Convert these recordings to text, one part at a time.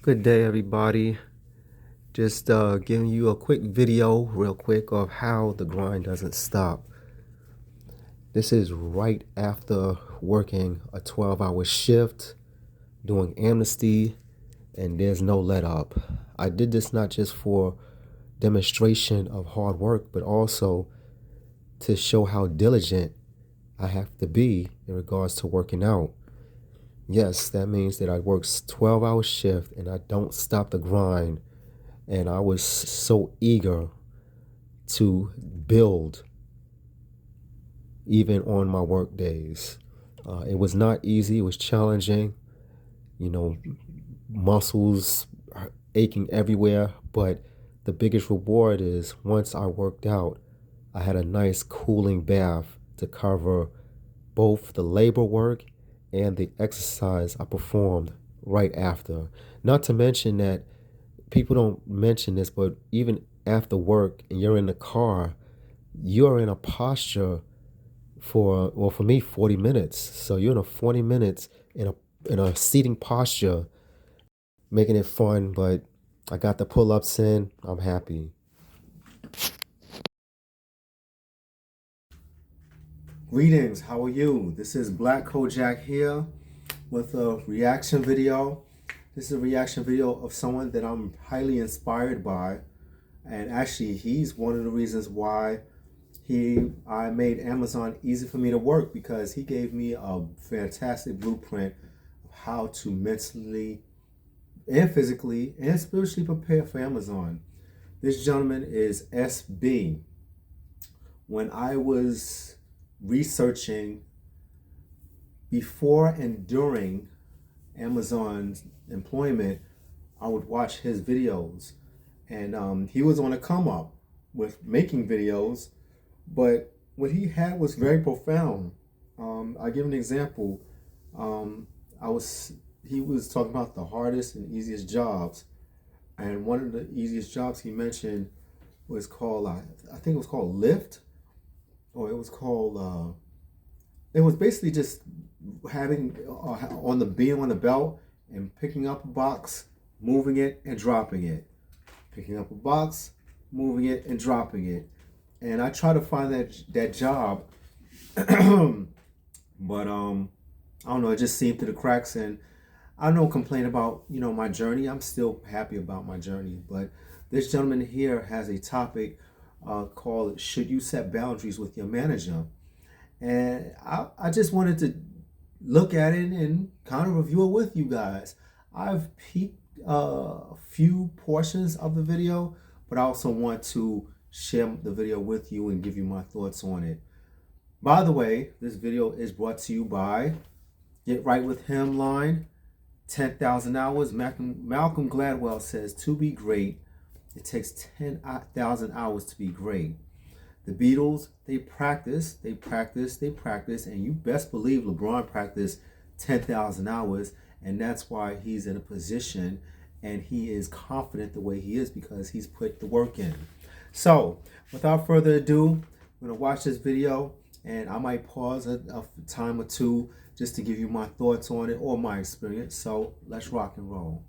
Good day, everybody. Just giving you a quick video, real quick, of how the grind doesn't stop. This is right after working a 12-hour shift, doing amnesty, and there's no let up. I did this not just for demonstration of hard work, but also to show how diligent I have to be in regards to working out. Yes, that means that I work 12-hour shift and I don't stop the grind. And I was so eager to build even on my work days. It was not easy. It was challenging, you know, muscles aching everywhere. But the biggest reward is once I worked out, I had a nice cooling bath to cover both the labor work and the exercise I performed right after. Not to mention that people don't mention this, but even after work and you're in the car, you're in a posture for, well, for me, 40 minutes. So you're in a 40 minutes in a seating posture, making it fun. But I got the pull-ups in. I'm happy. Greetings, how are you? This is Black Kojak here with a reaction video. This is a reaction video of someone that I'm highly inspired by. And actually, he's one of the reasons why I made Amazon easy for me to work, because he gave me a fantastic blueprint of how to mentally and physically and spiritually prepare for Amazon. This gentleman is SB. When I was researching before and during Amazon's employment, I would watch his videos, and he was on a come up with making videos, but what he had was very profound. I'll give an example. He was talking about the hardest and easiest jobs, and one of the easiest jobs he mentioned was called, I think it was called Lyft, or it was called, it was basically just having being on the belt and picking up a box, moving it and dropping it, picking up a box, moving it and dropping it. And I try to find that job, but I don't know. It just seemed through the cracks, and I don't complain about my journey. I'm still happy about my journey. But this gentleman here has a topic called "Should You Set Boundaries with Your Manager?" And I just wanted to look at it and kind of review it with you guys. I've peeked a few portions of the video, but I also want to share the video with you and give you my thoughts on it. By the way, this video is brought to you by Get Right With Him line, 10,000 hours. Malcolm Gladwell says, to be great, it takes 10,000 hours to be great. The Beatles, they practice, and you best believe LeBron practiced 10,000 hours, and that's why he's in a position and he is confident the way he is, because he's put the work in. So, without further ado, I'm going to watch this video, and I might pause a time or two just to give you my thoughts on it or my experience. So, let's rock and roll.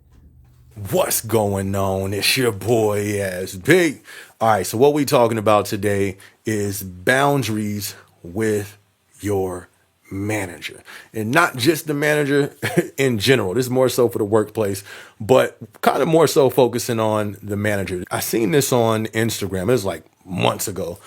What's going on? It's your boy SB. All right, so what we talking about today is boundaries with your manager, and not just the manager in general. This is more so for the workplace, but kind of more so focusing on the manager. I seen this on Instagram. It was like months ago,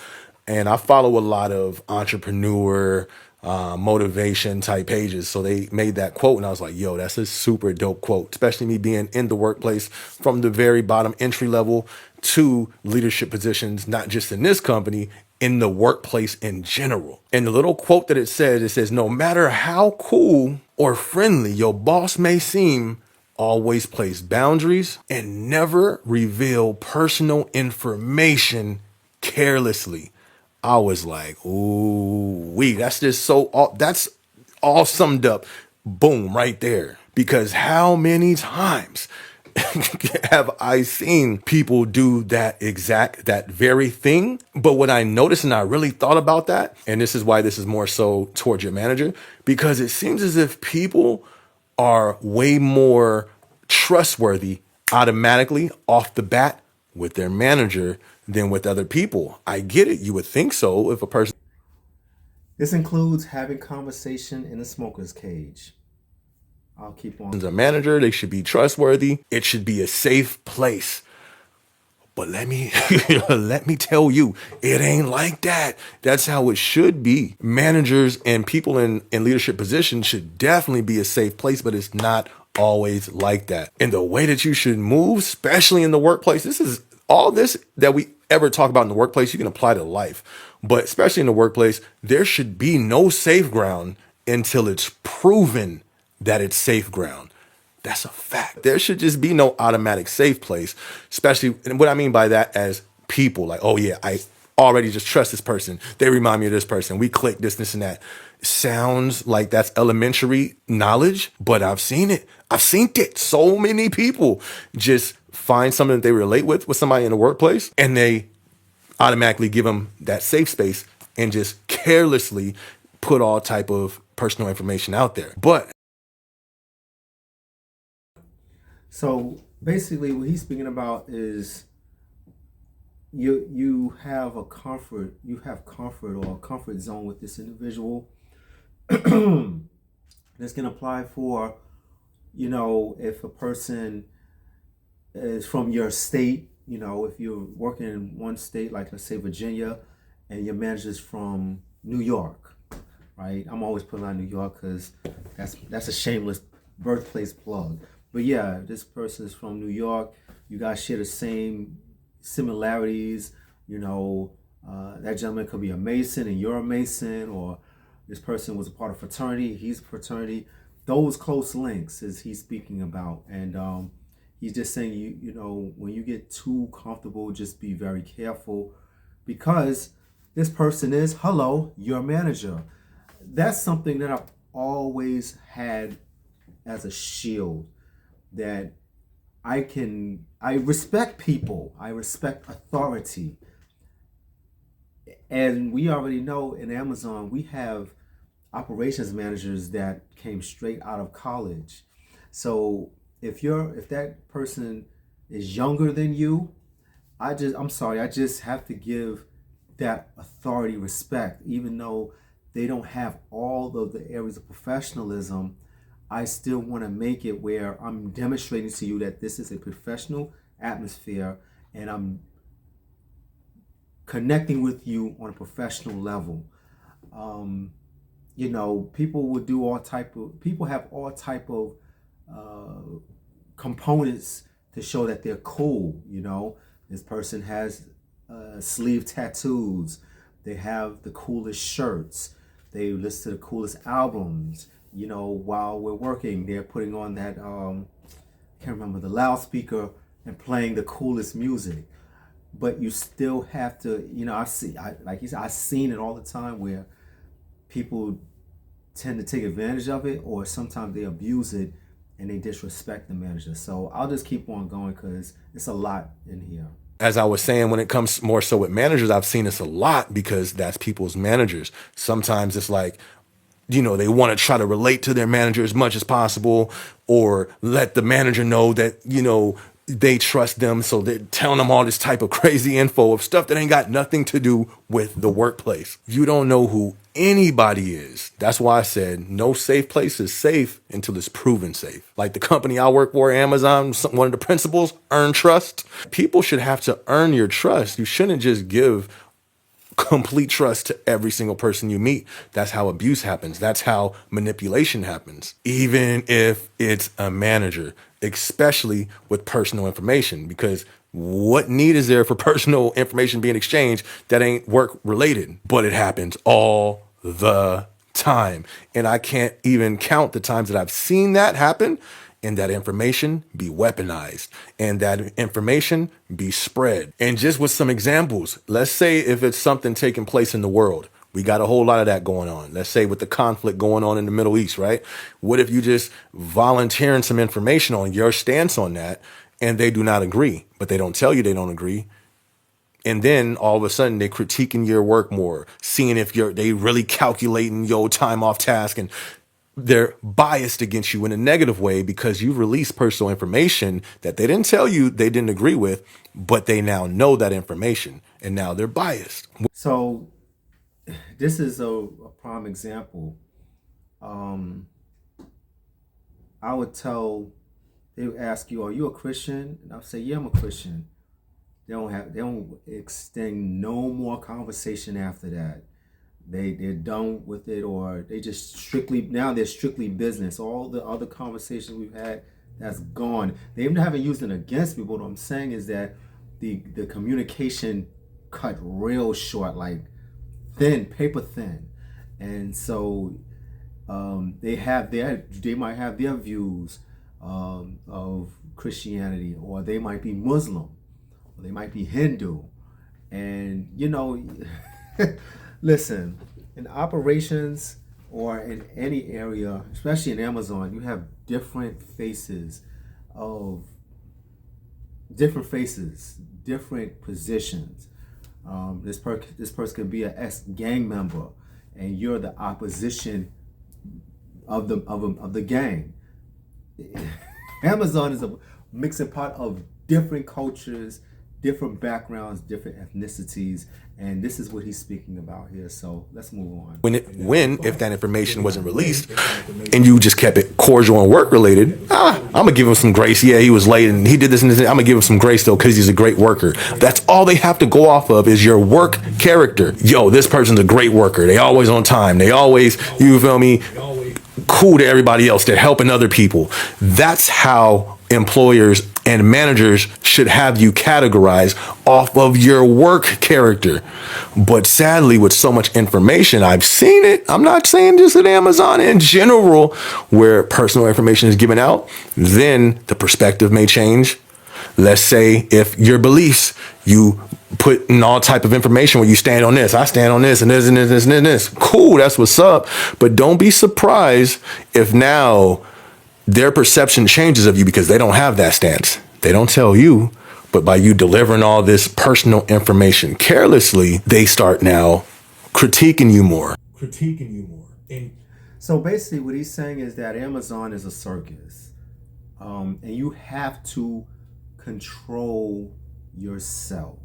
and I follow a lot of entrepreneur motivation type pages. So they made that quote, and I was like, yo, that's a super dope quote, especially me being in the workplace from the very bottom entry level to leadership positions, not just in this company, in the workplace in general. And the little quote that it says, no matter how cool or friendly your boss may seem, always place boundaries and never reveal personal information carelessly. I was like, ooh, that's just that's all summed up. Boom, right there. Because how many times have I seen people do that very thing? But what I noticed, and I really thought about that, and this is why this is more so towards your manager, because it seems as if people are way more trustworthy automatically off the bat with their manager than with other people. I get it. You would think so if a person This includes having conversation in a smoker's cage. I'll keep on. is a manager, they should be trustworthy. It should be a safe place. But let me let me tell you, it ain't like that. That's how it should be. Managers and people in leadership positions should definitely be a safe place, but it's not always like that. And the way that you should move, especially in the workplace, this is all this that we ever talk about in the workplace, you can apply to life. But especially in the workplace, there should be no safe ground until it's proven that it's safe ground. That's a fact. There should just be no automatic safe place, especially, and what I mean by that as people, like, oh yeah, I already just trust this person. They remind me of this person. We click this, and that. Sounds like that's elementary knowledge, but I've seen it. I've seen it. So many people just find something that they relate with somebody in the workplace, and they automatically give them that safe space and just carelessly put all type of personal information out there. But So basically, what he's speaking about is you have comfort or a comfort zone with this individual. This can apply for, if a person is from your state, if you're working in one state, like let's say Virginia, and your manager's from New York, right? I'm always putting on New York because that's a shameless birthplace plug. But yeah, this person is from New York. You guys share the same similarities. That gentleman could be a Mason and you're a Mason, or this person was a part of fraternity, he's a fraternity. Those close links is he's speaking about, and he's just saying when you get too comfortable, just be very careful, because this person is your manager. That's something that I've always had as a shield, that I respect people. I respect authority. And we already know in Amazon, we have operations managers that came straight out of college. So if that person is younger than you, I'm sorry, I just have to give that authority respect, even though they don't have all of the areas of professionalism. I still want to make it where I'm demonstrating to you that this is a professional atmosphere, and I'm connecting with you on a professional level. People have all type of components to show that they're cool. This person has sleeve tattoos. They have the coolest shirts. They listen to the coolest albums. While we're working, they're putting on that, I can't remember, the loudspeaker and playing the coolest music. But you still have to, I've seen it all the time where people tend to take advantage of it, or sometimes they abuse it and they disrespect the manager. So I'll just keep on going because it's a lot in here. as I was saying, when it comes more so with managers, I've seen this a lot because that's people's managers. Sometimes it's like, they want to try to relate to their manager as much as possible, or let the manager know that, they trust them. So they're telling them all this type of crazy info of stuff that ain't got nothing to do with the workplace. You don't know who anybody is. That's why I said no safe place is safe until it's proven safe. Like the company I work for, Amazon, one of the principles, earn trust. People should have to earn your trust. You shouldn't just give complete trust to every single person you meet. That's how abuse happens. That's how manipulation happens. Even if it's a manager, especially with personal information, because what need is there for personal information being exchanged that ain't work related? But it happens all the time. And I can't even count the times that I've seen that happen, and that information be weaponized, and that information be spread. And just with some examples, let's say if it's something taking place in the world, we got a whole lot of that going on. Let's say with the conflict going on in the Middle East, right? What if you just volunteering some information on your stance on that, and they do not agree, but they don't tell you they don't agree? And then all of a sudden they're critiquing your work more, seeing if they really calculating your time off task and they're biased against you in a negative way because you release personal information that they didn't tell you they didn't agree with, but they now know that information and now they're biased. So this is a prime example. Um, I would tell, they would ask you, "Are you a Christian?" And I'll say, "Yeah, I'm a Christian." They don't extend no more conversation after that. They're done with it, or they just strictly, now they're strictly business. All the other conversations we've had, that's gone. They even haven't used it against me, but what I'm saying is that the communication cut real short, like thin, paper thin. And so they might have their views of Christianity, or they might be Muslim, or they might be Hindu. And listen, in operations or in any area, especially in Amazon, you have of different positions. This person could be an ex gang member, and you're the opposition of the gang. Amazon is a mixing pot of different cultures, different backgrounds, different ethnicities, and this is what he's speaking about here. So let's move on. When if that information wasn't released and you just kept it cordial and work related, I'm gonna give him some grace. Yeah, he was late and he did this and this. I'm gonna give him some grace though because he's a great worker. That's all they have to go off of is your work character. Yo, this person's a great worker. They always on time. They always, you feel me, cool to everybody else. They're helping other people. That's how employers and managers should have you categorized off of your work character. But sadly, with so much information, I've seen it. I'm not saying just at Amazon, in general, where personal information is given out, then the perspective may change. Let's say if your beliefs, you put in all type of information where you stand on this, I stand on this and this and this and this. Cool, that's what's up. But don't be surprised if now their perception changes of you because they don't have that stance. They don't tell you, but by you delivering all this personal information carelessly, they start now critiquing you more. And so basically what he's saying is that Amazon is a circus. And you have to control yourself.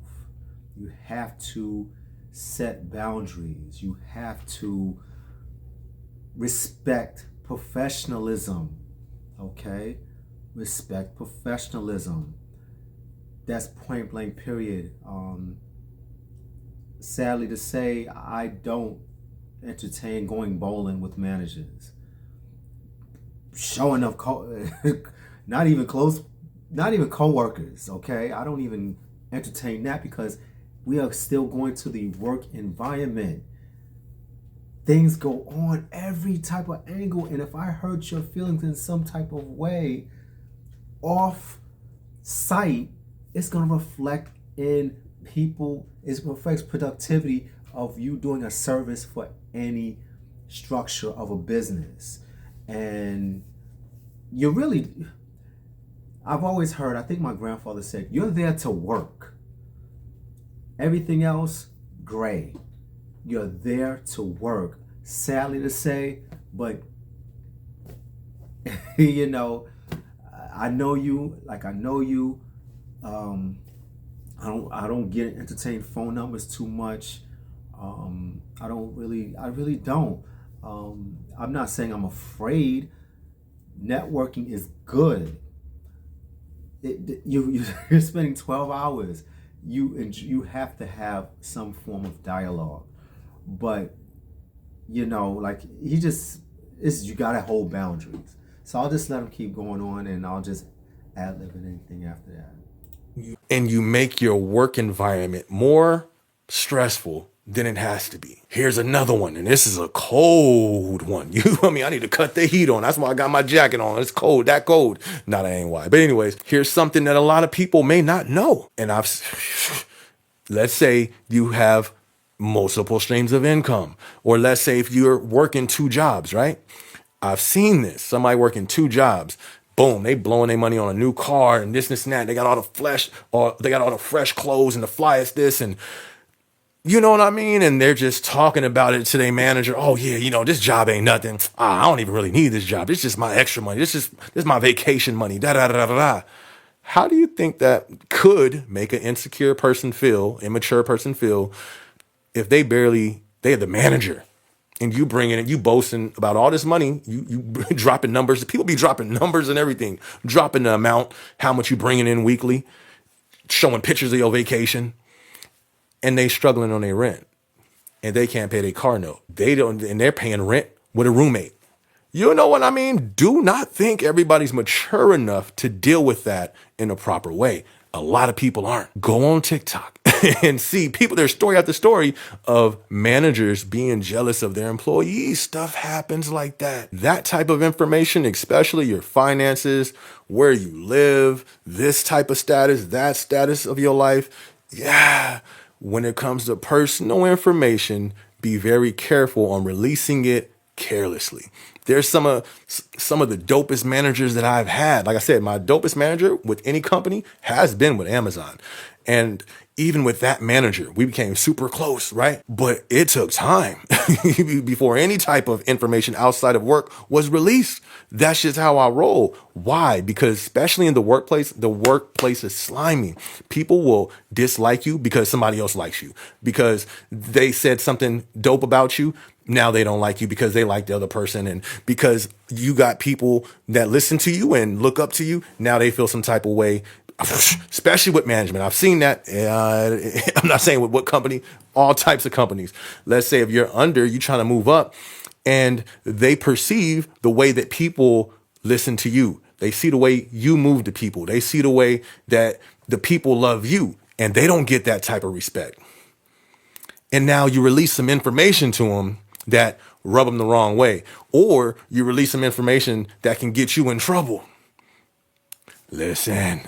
You have to set boundaries. You have to respect professionalism. Okay? Respect professionalism. That's point blank, period. Sadly to say, I don't entertain going bowling with managers. Showing up, not even co-workers, okay? I don't even entertain that because we are still going to the work environment. Things go on every type of angle, and if I hurt your feelings in some type of way off site, it's going to reflect in people. It reflects productivity of you doing a service for any structure of a business. And you really, I've always heard, I think my grandfather said, you're there to work. Everything else, gray. You're there to work. Sadly to say, but I know you, like I know you. I don't get entertain phone numbers too much. I really don't. I'm not saying I'm afraid. Networking is good. You're spending 12 hours. You have to have some form of dialogue, but like you gotta hold boundaries. So I'll just let him keep going on, and I'll just ad lib anything after that. And you make your work environment more stressful than it has to be. Here's another one, and this is a cold one. I need to cut the heat on. That's why I got my jacket on. It's cold, that cold. That ain't why. But anyways, here's something that a lot of people may not know. And let's say you have multiple streams of income, or let's say if you're working 2 jobs, right? I've seen this. Somebody working 2 jobs. Boom, they blowing their money on a new car and this and that. They got all the fresh clothes and the flyest this, and You know what I mean? And they're just talking about it to their manager. Oh yeah, this job ain't nothing. I don't even really need this job. It's just my extra money. This is my vacation money. Da da da da da. How do you think that could make an insecure person feel, immature person feel, if they're the manager and you bring in and you boasting about all this money, you dropping numbers. People be dropping numbers and everything, dropping the amount, how much you bringing in weekly, showing pictures of your vacation, and they struggling on their rent and they can't pay their car note. They don't, and they're paying rent with a roommate. You know what I mean? Do not think everybody's mature enough to deal with that in a proper way. A lot of people aren't. Go on TikTok and see people, there's story after story of managers being jealous of their employees. Stuff happens like that. That type of information, especially your finances, where you live, this type of status, that status of your life. Yeah. When it comes to personal information, be very careful on releasing it carelessly. There's some of the dopest managers that I've had. Like I said, my dopest manager with any company has been with Amazon. And even with that manager, we became super close, right? But it took time before any type of information outside of work was released. That's just how I roll. Why? Because especially in the workplace is slimy. People will dislike you because somebody else likes you, because they said something dope about you. Now they don't like you because they like the other person. And because you got people that listen to you and look up to you, now they feel some type of way, especially with management. I've seen that. I'm not saying with what company, all types of companies. Let's say if you're you trying to move up, and they perceive the way that people listen to you. They see the way you move to people. They see the way that the people love you, and they don't get that type of respect. And now you release some information to them that rub them the wrong way, or you release some information that can get you in trouble. Listen,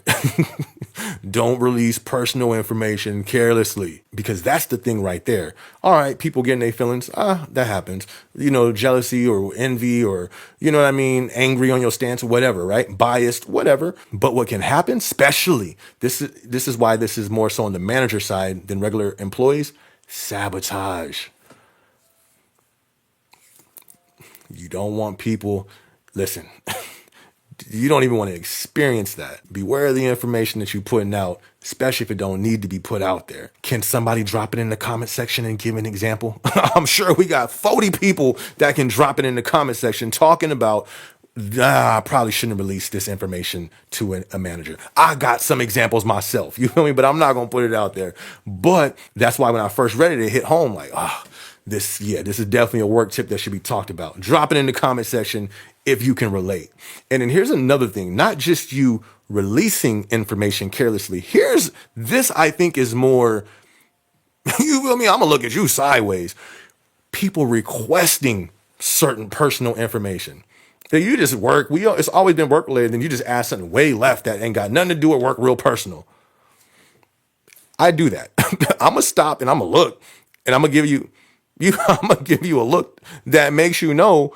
don't release personal information carelessly, because that's the thing right there. All right, people getting their feelings. That happens. Jealousy or envy, or, you know what I mean? Angry on your stance or whatever, right? Biased, whatever. But what can happen, especially, this is why this is more so on the manager side than regular employees, sabotage. You don't want people, listen, you don't even want to experience that. Beware of the information that you're putting out, especially if it don't need to be put out there. Can somebody drop it in the comment section and give an example? I'm sure we got 40 people that can drop it in the comment section talking about, I probably shouldn't have released this information to a manager. I got some examples myself, you feel me? But I'm not going to put it out there. But that's why when I first read it, it hit home like, this is definitely a work tip that should be talked about. Drop it in the comment section if you can relate. And then here's another thing, not just you releasing information carelessly. This I think is more, you feel me? I'm gonna look at you sideways. People requesting certain personal information. That you just work, it's always been work related, and you just ask something way left that ain't got nothing to do with work, real personal. I do that. I'm gonna stop and I'm gonna look, and I'm gonna give you a look that makes you know,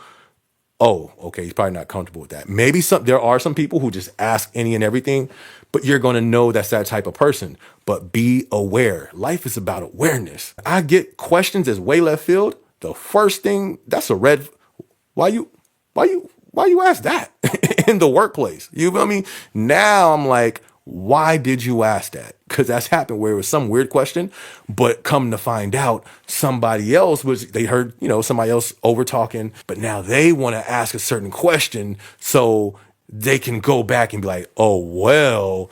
oh, okay, he's probably not comfortable with that. Maybe there are some people who just ask any and everything, but you're going to know that's that type of person. But be aware. Life is about awareness. I get questions as way left field. The first thing, that's a red. Why you ask that in the workplace? You feel me? Now I'm like, why did you ask that? Because that's happened where it was some weird question, but come to find out somebody else they heard, somebody else over talking, but now they want to ask a certain question so they can go back and be like, oh, well,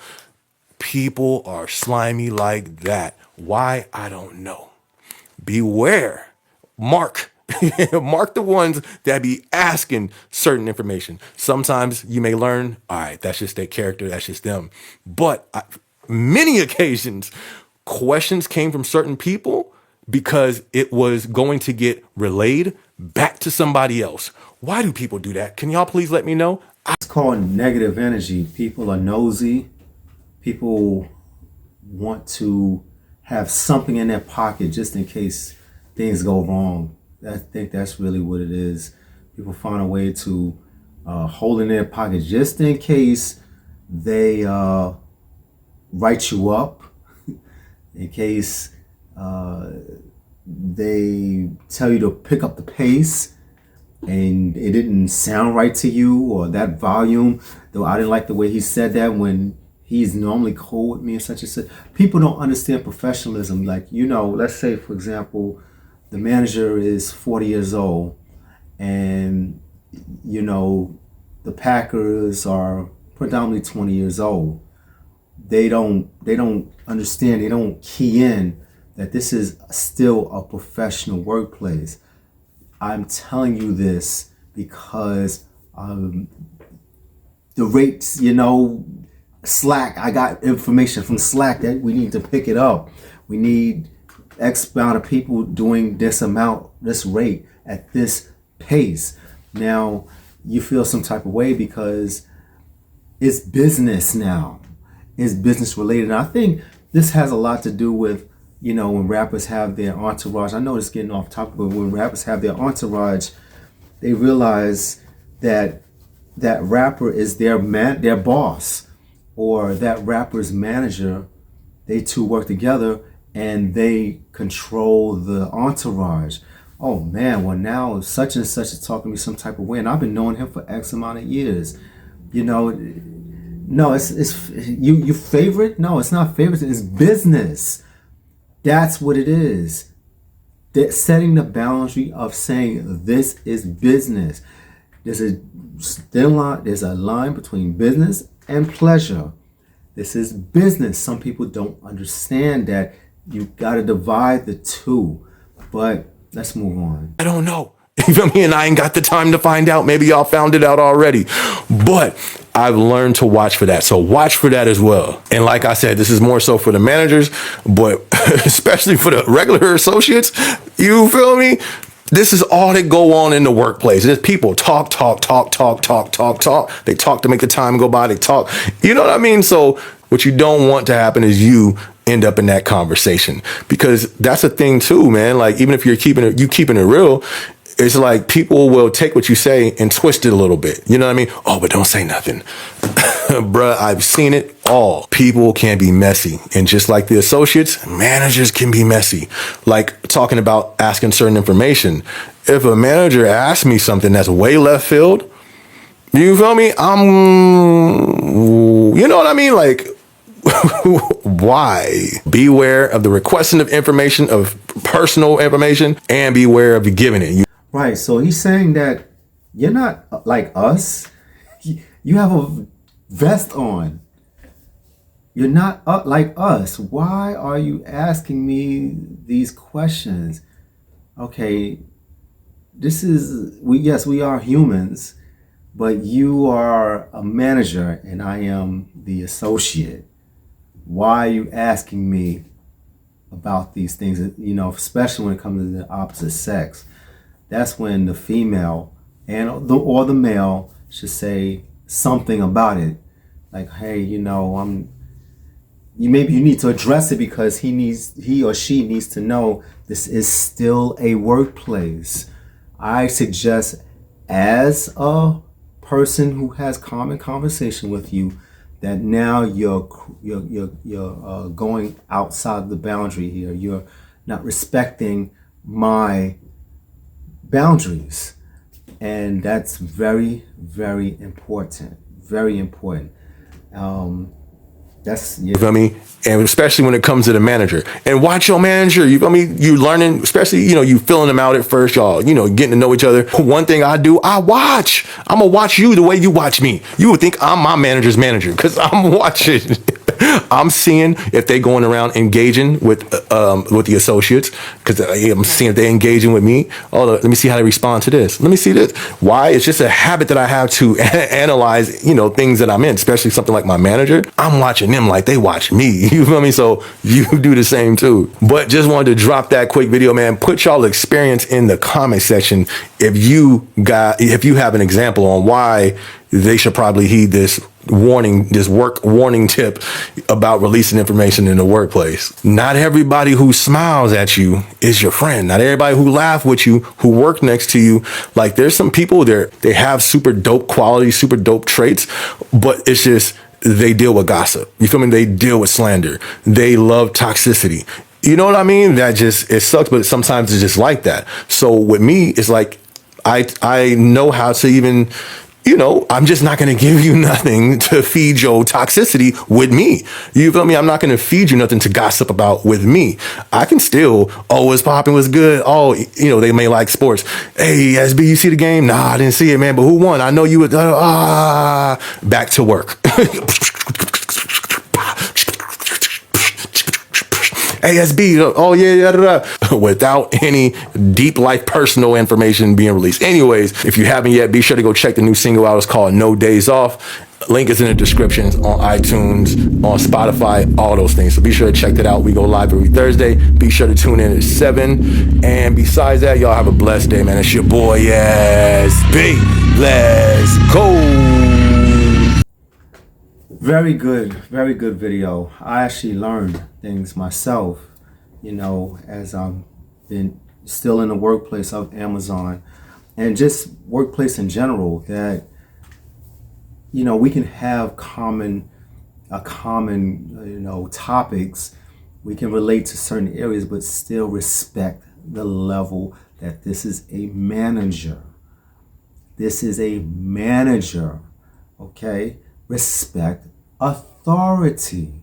people are slimy like that. Why? I don't know. Beware. Mark the ones that be asking certain information. Sometimes you may learn, all right, that's just their character, that's just them. But many occasions, questions came from certain people because it was going to get relayed back to somebody else. Why do people do that? Can y'all please let me know? It's called negative energy. People are nosy. People want to have something in their pocket just in case things go wrong. I think that's really what it is. People find a way to hold in their pocket just in case they write you up, in case They tell you to pick up the pace and it didn't sound right to you, or that volume, though I didn't like the way he said that when he's normally cool with me and such and such. People don't understand professionalism. Like, let's say, for example, the manager is 40 years old and, the Packers are predominantly 20 years old. They don't understand, they don't key in that this is still a professional workplace. I'm telling you this because the rates, Slack, I got information from Slack that we need to pick it up. We need X amount of people doing this rate at this pace. Now, you feel some type of way because it's business now. It's business related. And I think this has a lot to do with, when rappers have their entourage. I know it's getting off topic, but when rappers have their entourage, they realize that that rapper is their boss, or that rapper's manager. They two work together and they control the entourage. Oh man, well now such and such is talking to me some type of way, and I've been knowing him for X amount of years. No, it's you favorite? No, it's not favorite. It's business. That's what it is. That setting the boundary of saying this is business. There's a line between business and pleasure. This is business. Some people don't understand that. You got to divide the two. But let's move on. I don't know. You feel me? And I ain't got the time to find out. Maybe y'all found it out already. But I've learned to watch for that. So watch for that as well. And like I said, this is more so for the managers, but especially for the regular associates. You feel me? This is all that go on in the workplace. There's people talk. They talk to make the time go by. They talk. You know what I mean? So what you don't want to happen is you end up in that conversation, because that's a thing too, man. Like, even if you're keeping it real, it's like people will take what you say and twist it a little bit. You know what I mean? Oh, but don't say nothing. Bruh, I've seen it all. People can be messy. And just like the associates, managers can be messy. Like talking about asking certain information. If a manager asks me something that's way left field, you feel me? You know what I mean? Like, why? Beware of the requesting of information, of personal information, and beware of giving it. Right. So he's saying that you're not like us. You have a vest on. You're not like us. Why are you asking me these questions? Okay, we are humans, but you are a manager and I am the associate. Why are you asking me about these things? Especially when it comes to the opposite sex. That's when the female or the male should say something about it. Like, hey, maybe you need to address it, because he or she needs to know this is still a workplace. I suggest, as a person who has common conversation with you, that now you're going outside the boundary here. You're not respecting my boundaries, and that's very, very important. Very important. You feel me? And especially when it comes to the manager. And watch your manager. You feel me? You learning, especially, you filling them out at first, y'all, getting to know each other. One thing I do, I'm gonna watch you the way you watch me. You would think I'm my manager's manager, because I'm watching. I'm seeing if they going around engaging with the associates, because I'm seeing if they engaging with me. Oh, let me see how they respond to this. Let me see this. Why? It's just a habit that I have to analyze, things that I'm in, especially something like my manager. I'm watching them like they watch me. You feel me? So you do the same too. But just wanted to drop that quick video, man. Put y'all experience in the comment section if you have an example on why they should probably heed this work warning tip about releasing information in the workplace. Not everybody who smiles at you is your friend. Not everybody who laugh with you, who work next to you. Like, there's some people there, they have super dope qualities, super dope traits, but it's just, they deal with gossip. You feel me? They deal with slander. They love toxicity. You know what I mean? That just, it sucks, but sometimes it's just like that. So with me, it's like I know how to even, I'm just not going to give you nothing to feed your toxicity with me. You feel me? I'm not going to feed you nothing to gossip about with me. I can still, oh, what's popping, what's good? Oh, they may like sports. Hey, SB, you see the game? Nah, I didn't see it, man. But who won? I know you would, back to work. ASB, oh yeah, without any deep life personal information being released. Anyways, if you haven't yet, be sure to go check the new single out. It's called No Days Off. Link is in the descriptions on iTunes, on Spotify, all those things. So be sure to check that out. We go live every Thursday. Be sure to tune in at 7. And besides that, y'all have a blessed day, man. It's your boy, SB. Let's go. Very good video. I actually learned things myself, as I'm been still in the workplace of Amazon and just workplace in general, that, we can have common topics. We can relate to certain areas, but still respect the level that this is a manager. This is a manager, okay? Respect authority.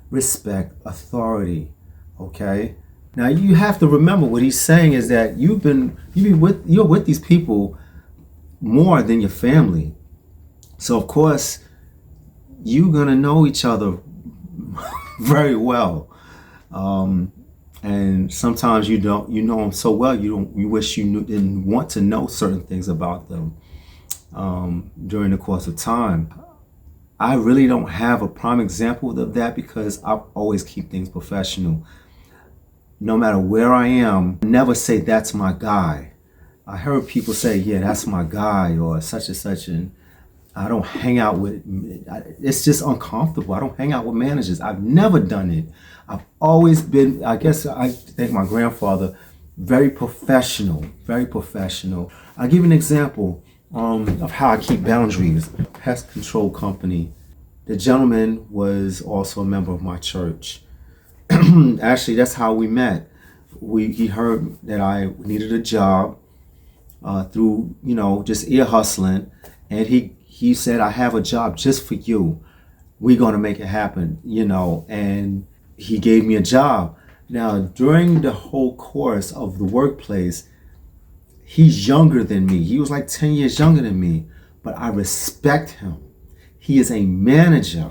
Respect authority. Okay? Now you have to remember what he's saying is that you're with these people more than your family. So of course you're gonna know each other very well. And sometimes you know them so well you wish you didn't want to know certain things about them during the course of time. I really don't have a prime example of that because I always keep things professional. No matter where I am, never say that's my guy. I heard people say, yeah, that's my guy or such and such, and I don't hang out with, it's just uncomfortable. I don't hang out with managers. I've never done it. I've always been, I guess I thank my grandfather, very professional, very professional. I'll give you an example of how I keep boundaries. Pest control company. The gentleman was also a member of my church. Actually, that's how we met. He heard that I needed a job through, just ear hustling. And he said, I have a job just for you. We're going to make it happen, and he gave me a job. Now, during the whole course of the workplace, he's younger than me. He was like 10 years younger than me, but I respect him. He is a manager.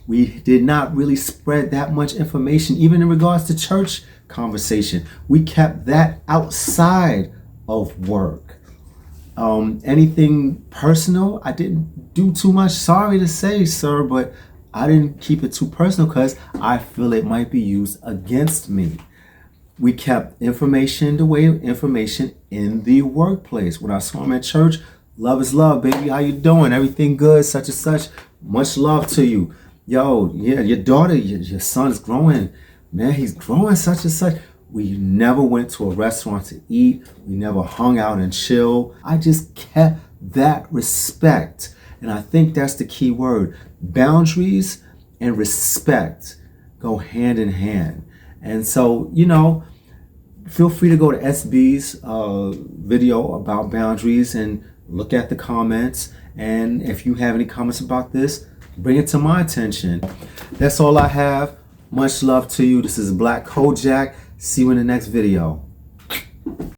We did not really spread that much information, even in regards to church conversation. We kept that outside of work. Anything personal, I didn't do too much. Sorry to say, sir, but I didn't keep it too personal because I feel it might be used against me. We kept information in the workplace. When I saw him at church, love is love, baby. How you doing? Everything good? Such and such. Much love to you. Yo, yeah, your daughter, your son's growing. Man, he's growing such and such. We never went to a restaurant to eat. We never hung out and chill. I just kept that respect. And I think that's the key word. Boundaries and respect go hand in hand. And so, feel free to go to SB's video about boundaries and look at the comments. And if you have any comments about this, bring it to my attention. That's all I have. Much love to you. This is Black Kojak. See you in the next video.